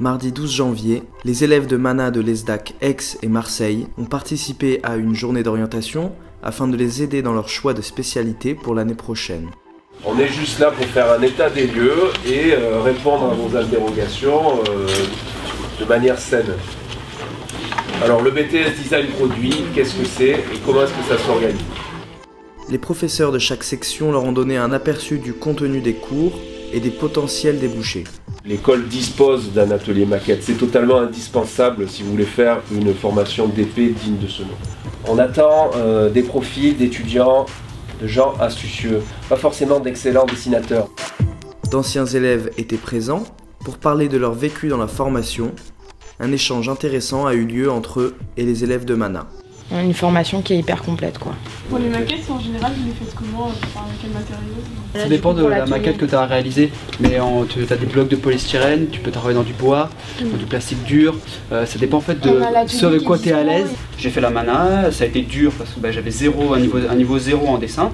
Mardi 12 janvier, les élèves de Mana de l'ESDAC Aix et Marseille ont participé à une journée d'orientation afin de les aider dans leur choix de spécialité pour l'année prochaine. On est juste là pour faire un état des lieux et répondre à vos interrogations de manière saine. Alors le BTS Design Produit, qu'est-ce que c'est et comment est-ce que ça s'organise? Les professeurs de chaque section leur ont donné un aperçu du contenu des cours et des potentiels débouchés. L'école dispose d'un atelier maquette, c'est totalement indispensable si vous voulez faire une formation d'épée digne de ce nom. On attend des profils d'étudiants, de gens astucieux, pas forcément d'excellents dessinateurs. D'anciens élèves étaient présents pour parler de leur vécu dans la formation. Un échange intéressant a eu lieu entre eux et les élèves de Mana. Une formation qui est hyper complète, quoi. Pour les maquettes, en général, vous les faites comment? Enfin, quel matériau? Ça dépend de la maquette que tu as réalisée, mais tu as des blocs de polystyrène, tu peux travailler dans du bois, dans du plastique dur, ça dépend en fait de ce avec quoi tu es à l'aise. J'ai fait la Mana, ça a été dur parce que j'avais un niveau 0 en dessin,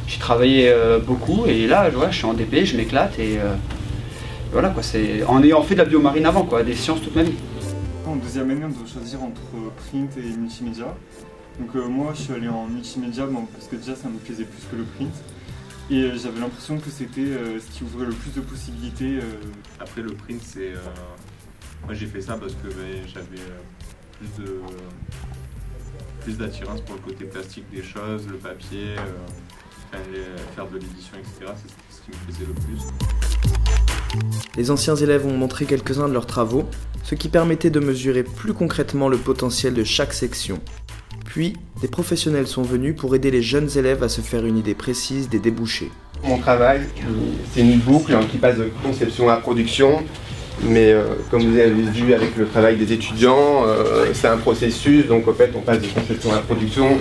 j'ai travaillé beaucoup et là je suis en DP, je m'éclate et voilà quoi, c'est en ayant fait de la biomarine avant quoi, des sciences toute ma vie. En deuxième année, on doit choisir entre print et multimédia. Donc moi, je suis allé en multimédia parce que déjà, ça me plaisait plus que le print. Et j'avais l'impression que c'était ce qui ouvrait le plus de possibilités. Après, le print, c'est... Moi, j'ai fait ça parce que j'avais plus d'attirance pour le côté plastique des choses, le papier, faire de l'édition, etc. C'est ce qui me plaisait le plus. Les anciens élèves ont montré quelques-uns de leurs travaux, ce qui permettait de mesurer plus concrètement le potentiel de chaque section. Puis, des professionnels sont venus pour aider les jeunes élèves à se faire une idée précise des débouchés. Mon travail, c'est une boucle qui passe de conception à production, mais comme vous avez vu avec le travail des étudiants, c'est un processus, donc en fait on passe de conception à production.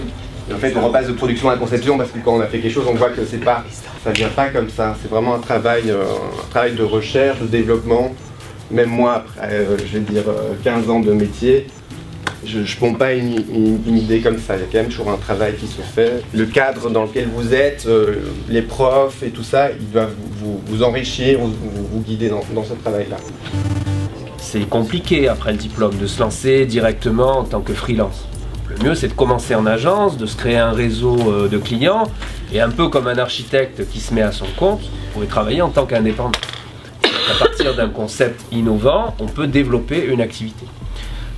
Et en fait, on repasse de production à conception parce que quand on a fait quelque chose, on voit que ça vient pas comme ça. C'est vraiment un travail de recherche, de développement. Même moi, après, je vais dire 15 ans de métier, je ne pompe pas une idée comme ça. Il y a quand même toujours un travail qui se fait. Le cadre dans lequel vous êtes, les profs et tout ça, ils doivent vous enrichir, vous guider dans ce travail-là. C'est compliqué après le diplôme de se lancer directement en tant que freelance. Le mieux, c'est de commencer en agence, de se créer un réseau de clients, et un peu comme un architecte qui se met à son compte, vous pouvez travailler en tant qu'indépendant. À partir d'un concept innovant, on peut développer une activité.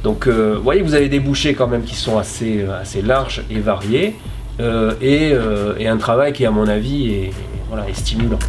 Donc, vous voyez que vous avez des débouchés quand même qui sont assez larges et variés, et un travail qui, à mon avis, est stimulant.